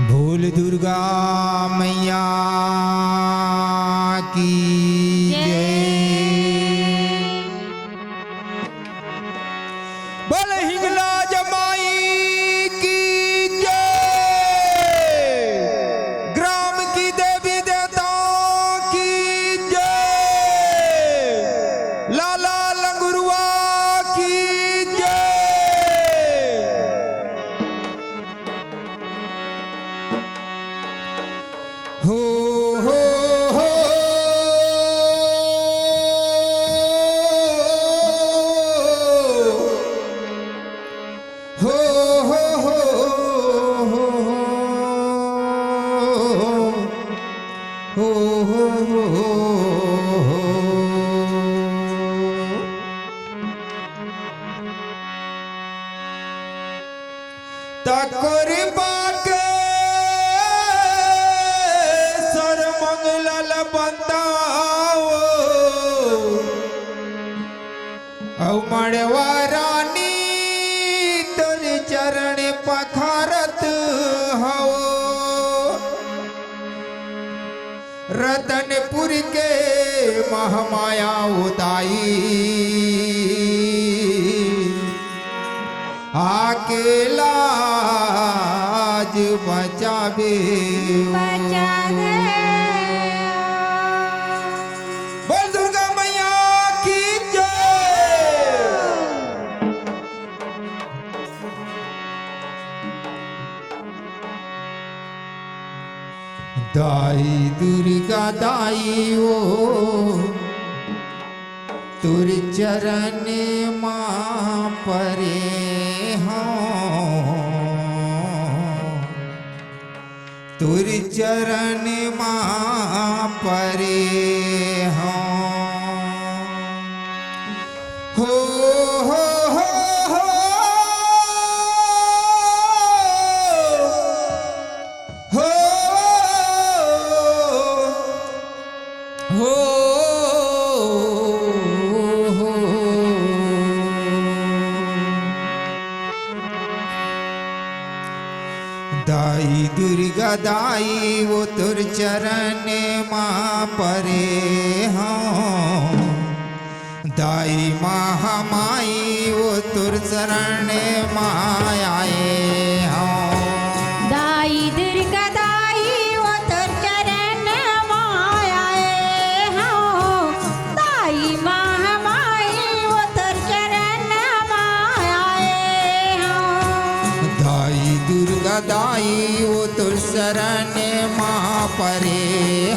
भोल दुर्गा मैया की जय। बोल हिंगलाज माई की जय। ग्राम की देवी देवताओं की जय। लाला लंगुरुआ की जय। हो हो हो हो हो हो हो हो तकोरी बाके सर मंगल बंदाओ औ मड़वा रानी तोर चरण पखारत हो। रतनपुर के महामाया उदाई अकेला आज बचावे बोल दुर्गा मैया की जय। दाई दुर्गा दाई ओ तुर चरण मां परे तुर चरण मां परे हो हो हो हो हो हो दाई दुर्गा दाई वो तुर चरण मां परे हों। दाई महामाई वो तुर चरण मां आए हों। दाई दुर्गा दाई वो तुर चरण मां आए हों। दाई महामाई वो तुर चरण मां आए हों। दाई दुर्गा दाई वो तुर शरण मां परे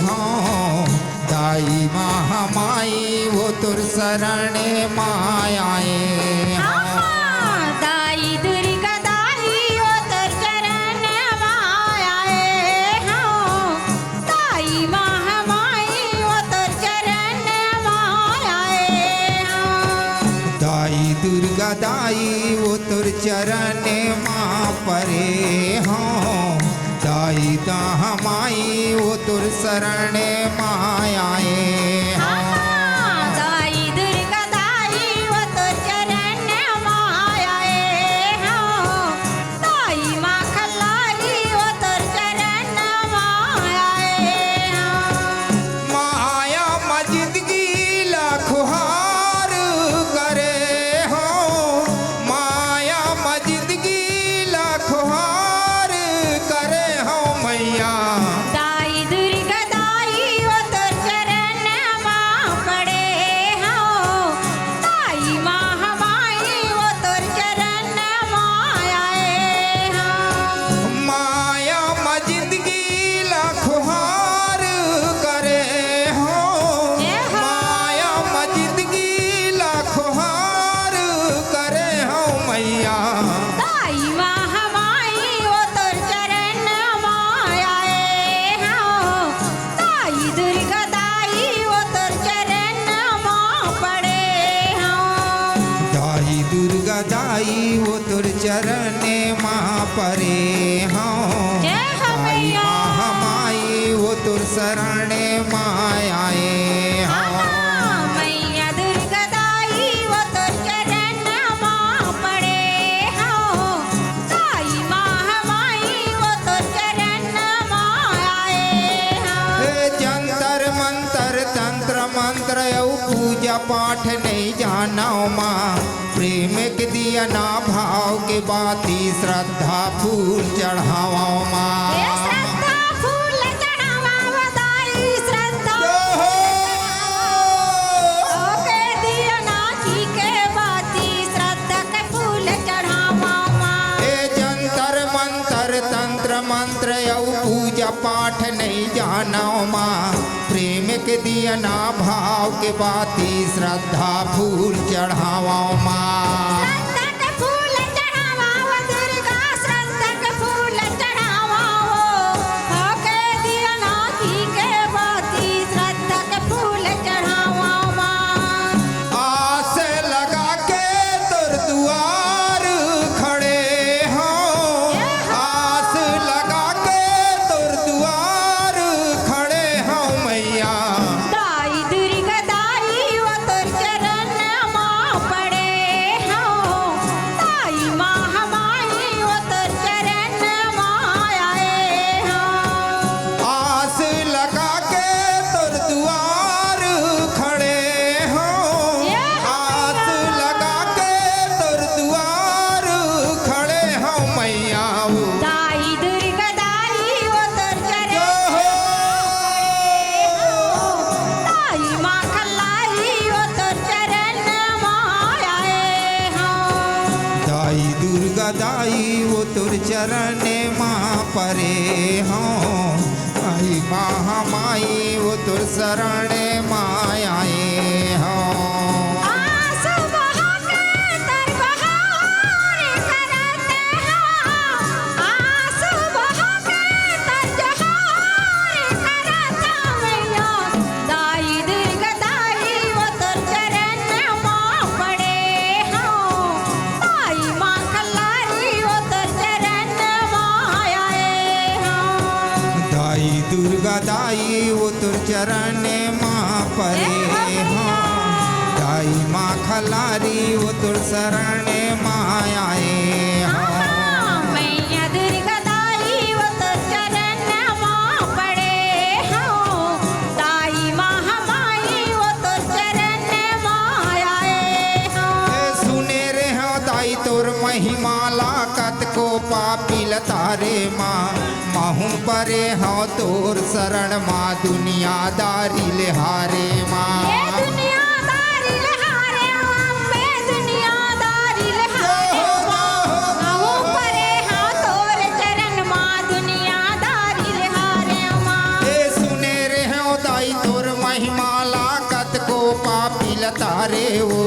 हों। दाई महामाई वो तुर शरण मां आए हों। दाई दुर्गा दाई वो तुर चरण मां आए हों। दाई महामाई वो तुर चरण मां आए हों। दाई दुर्गा दाई वो तुर चरण मां परे हों। दाई महामाई वो तुर शरण मां आए हों। दाई दुर्गा दाई वो तुर चरण मां आए हों। दाई मां खल्लारी वो तुर चरण मां आए हों। माया जिंदगी लाखोहार करे हो। माया जिंदगी लाखोहार करे हो मैया। दाई दुर्गा दाई वो तुर चरण मां पड़े हों। दाई महामाई वो तुर चरण मां आए हों। माया जिंदगी लाखोहार करे हो। माया जिंदगी लाखोहार करे हो मैया। दाई महामाई वो तुर चरण मां आए हों। दाई दुर्गा दाई वो तुर चरण मां पड़े हों। दाई दुर्गा दाई वो तुर चरण मां परे हों। जय हो दाई मैया। महामाई वो तुर शरण मां आए हों। मैया दुर्गा दाई वो तुर चरण मां पड़े हों। दाई महामाई वो तुर चरण पाठ नहीं जानो माँ प्रेम के दिया ना भाव के बाती श्रद्धा फूल चढ़ावा माँ ये श्रद्धा फूल चढ़ावा वदाई श्रद्धा ओके दिया ना की के बाती श्रद्धा के फूल चढ़ावा माँ ए जंतर मंत्र तंत्र मंत्र यौ पूजा पाठ नहीं जानो माँ प्रेम के दिया ना भाव के बाती श्रद्धा फूल चढ़ावा माँ श्रद्धा के फूल चढ़ावा वो दुर्गा श्रद्धा के फूल चढ़ावा वो ओके दिया ना की के बाती श्रद्धा के फूल चढ़ावा माँ आस लगा के तुर दुआर खड़े हो आस लगा के तुर दुआर खड़े हो मैया दाई दुर्गा दाई वो तुर चरण माँ पड़े हो दाई माँ हमारी वो तुर चरण माँ आए हो आस लगा के तुर दुआर खड़े हो आस लगा के तुर दुआर खड़े हो मैया दाई दुर्गा दाई वो तुर चरण दाई माँ खलाई वो तुर चरण माँ आए हो दाई दुर्गा दाई वो तुर चरण माँ परे हो आई महामाई वो तुर शरण मायाए हो आंसू बहा के तर बहार करते हो आंसू बहा के तर जहार करता मैया दाई दुर्गा दाई वो तुर चरण माँ पड़े हो दाई माँ खलाई वो तुर चरण माँ आए हो दाई दुर्गा दाई वो तुर चरण माँ परे हो दाई माँ खलारी वो तुर शरण मायाए हो मैया दुर्गा दाई वो तुर चरण माँ पड़े हो दाई माँ हमारी वो तुर चरण माँ आए हो सुने रे हो दाई तोर महिमा लाकत को पापिल तारे माँ महू परे हो तोर शरण माँ दुनियादारी लिहारे ये माँ दुनियादारी लहारे अम्बे दुनियादारी लहारे माँ परे हाँ तोर चरण माँ दुनियादारी लहारे माँ ए सुने रे हो दाई तोर महिमा लाकत को पापिल तारे वो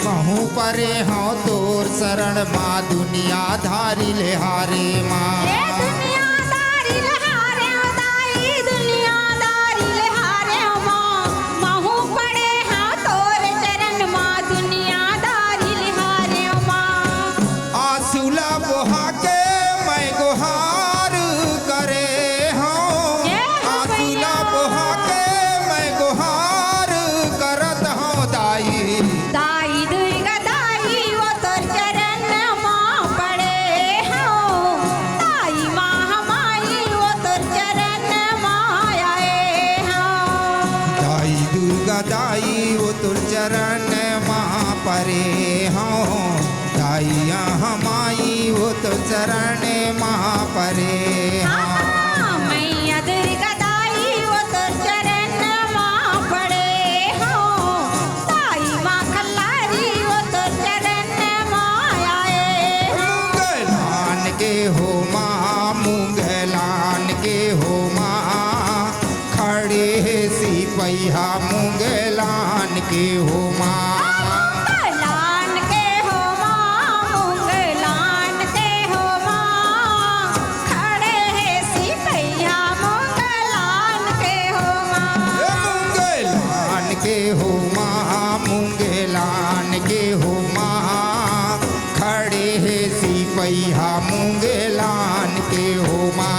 महू परे हो तोर शरण माँ दुनियादारी लिहारे माँ ये दुनियादारी लहारे दाई दुनियादारी लहारे माँ महू पड़े हाँ तोर चरण माँ दुनियादारी लहारे माँ आंसुला बहा के मैं गुहार करे हो आंसुला बहा के मैं गुहार करत हो दाई दाई दुर्गा दाई वो तोर चरण माँ पड़े हो दाई माँ हमारी वो तोर चरण माँ आए हो दाई दुर्गा दाई वो तुर चरण माँ परे हो दाइया हमाई वो तुर चरण माँ परे हो मैया दुर्गा दाई वो तोर चरण माँ पड़े हो दाई माँ खल्लारी वो तोर चरण माँ आए हो मुंगलान के हो माँ मुंगलान के हो माँ खड़े सिपैया मुंगलान के हो माँ मुंगलान के हो माँ मुंगलान के हो माँ खड़े हैं सिपैया मुंगलान के हो माँ मुंगलान के हो माँ मुंगलान के हो माँ खड़े है सिपैया मुंगलान के हो माँ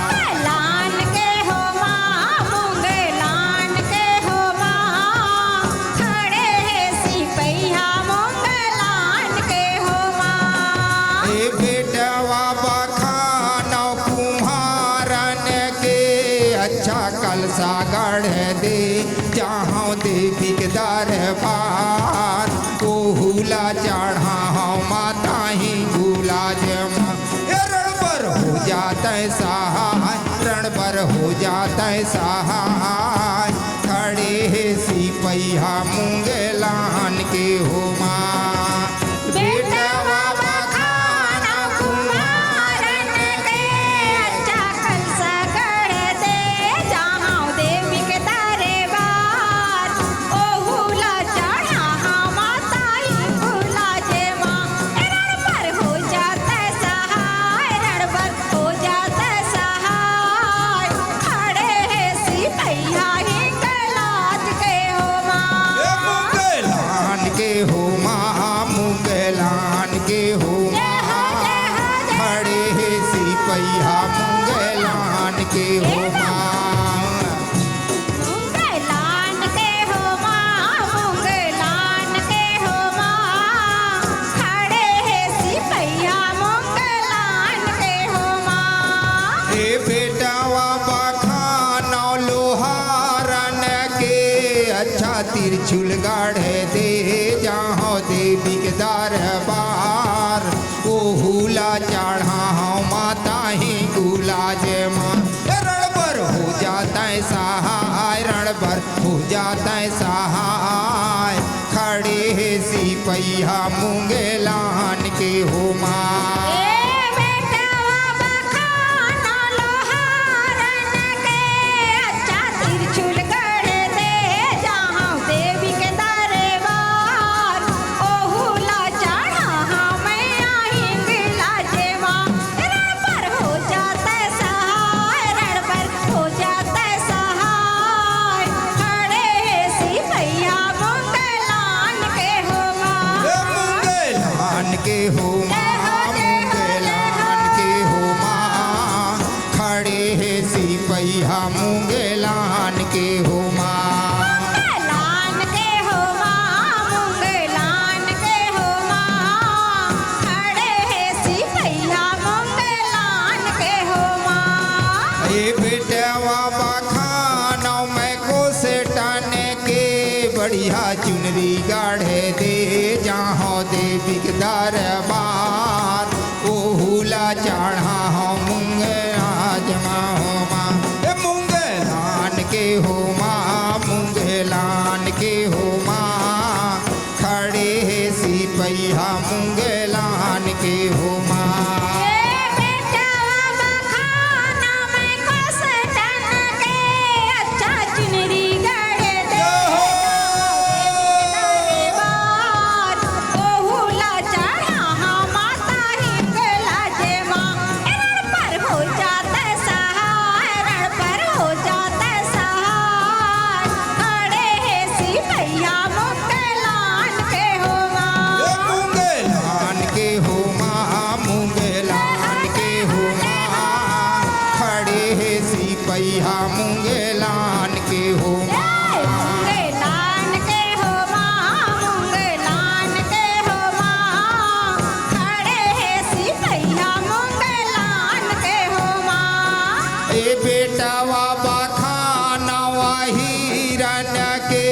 मुंगलान के हो माँ मुंगलान के हो माँ खड़े हैं सिपैया मुंगलान के हो माँ ए बेटवा बखानो कुम्हारन के अच्छा कलसा गढ़ दे जहाँ देवी के दर जाता है सहाय, रण पर हो जाता है सहाय। खड़े है सिपहिया मुंगेलान के हो माँ। बेटवा बखाना कुमारन के, अच्छा कलसा गढ़ दे जहाँ देवी के दरबार। ओहुला चढ़ा माता ही भूला जे माँ, रण पर हो जाता है सहाय, रण पर हो जाता है सहाय। खड़े है सिपहिया हिंगलाज के हो माँ। मुंगेलान के हो माँ, मुंगेलान के हो माँ। खड़े है सिपहिया मुंगेलान के हो माँ। मुंगेलान के हो माँ, मुंगेलान के हो माँ। खड़े है सिपहिया मुंगेलान के हो माँ। ए बेटावा बखाना लोहारन के, अच्छा तिरछुल गाढ़े दे जहाँ देवी के दरबार। ओहुला चढ़ा माता ही गुलाज माँ। रण पर हो जाता है सहाय, रण पर हो जाता है सहाय। खड़े है सिपहिया मुंगेलान के हो माँ। ए बेटवा बखाना लोहारन के, अच्छा तिरछुल गढ़ दे जहाँ देवी के दरबार। ओहुला चढ़ा मैया हिंगला जे माँ, रण पर हो जाता है सहाय, रण पर हो जाता है सहाय। खड़े है सिपहिया मुंगेलान के हो माँ। मुंगेलान के हो माँ, मुंगेलान के हो माँ। खड़े है सिपहिया मुंगेलान के हो माँ। मुंगेलान के हो माँ, मुंगेलान के हो माँ। खड़े है सिपहिया मुंगेलान के हो माँ। ए बेटवा बखाना मैं को से टाने के, बढ़िया चुनरी गाढ़े दे जहाँ देवी के दरबार। ओहुला चढ़ा मुंगेलाज माँ हो माँ। ए मुंगेलान के हो माँ, मुंगेलान के हो माँ। खड़े है सिपहिया मुंगेलान के हो माँ। ए बेटवा बखाना मैं कोस टन के, अच्छा चुनरी गढ़ दे दरबार। ओहुला चढ़ा माता हिंगला जे माँ, रण पर हो जाता है सहाय, रण पर हो जाता है सहाय। खड़े है सिपहिया मुंगेलान के हो माँ। मुंगेलान के हो माँ, मुंगेलान के हो माँ। खड़े है सिपहिया मुंगेलान के हो माँ। मुंगेलान के हो माँ, मुंगेलान के हो माँ। खड़े है सिपहिया मुंगेलान के हो माँ। ए बेटावा बखाना हिरन के,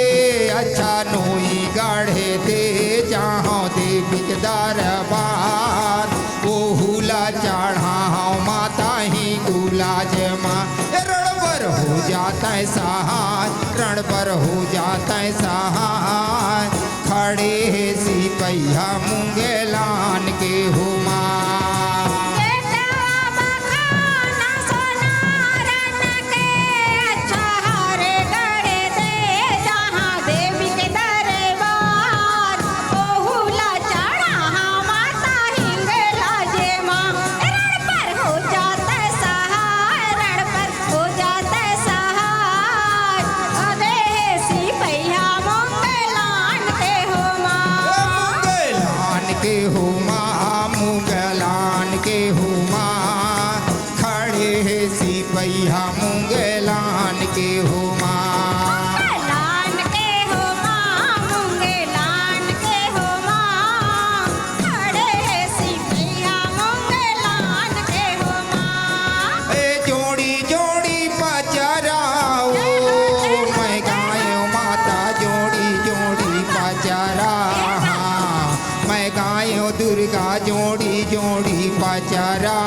अच्छा नोई गाढ़े दे जहाँ देवी के दरबार। ओहुला चढ़ा माता ही गुलाज माँ। रण पर हो जाता है सहाय, रण पर हो जाता है सहाय। खड़े है सिपहिया मुंगेलान के हो माँ। बेटवा बखाना सोनारन के, अच्छा हार गढ़ दे जहाँ देवी के दरबार। ओहुला चढ़ा माता हिंगला जे माँ, रण पर हो जाता है सहाय, रण पर हो जाता है सहाय। खड़े है सिपहिया मुंगेलान के हो माँ। मुंगेलान के हो माँ, मुंगेलान के हो माँ। खड़े है सिपहिया मुंगेलान के हो माँ। मुंगेलान के हो माँ, मुंगेलान के हो माँ। खड़े है सिपहिया मुंगेलान के हो माँ। ए जोड़ी जोड़ी पचराओ, मैं गायो माता जोड़ी जोड़ी पचरा। मैं गायो दुर्गा जोड़ी जोड़ी पचरा।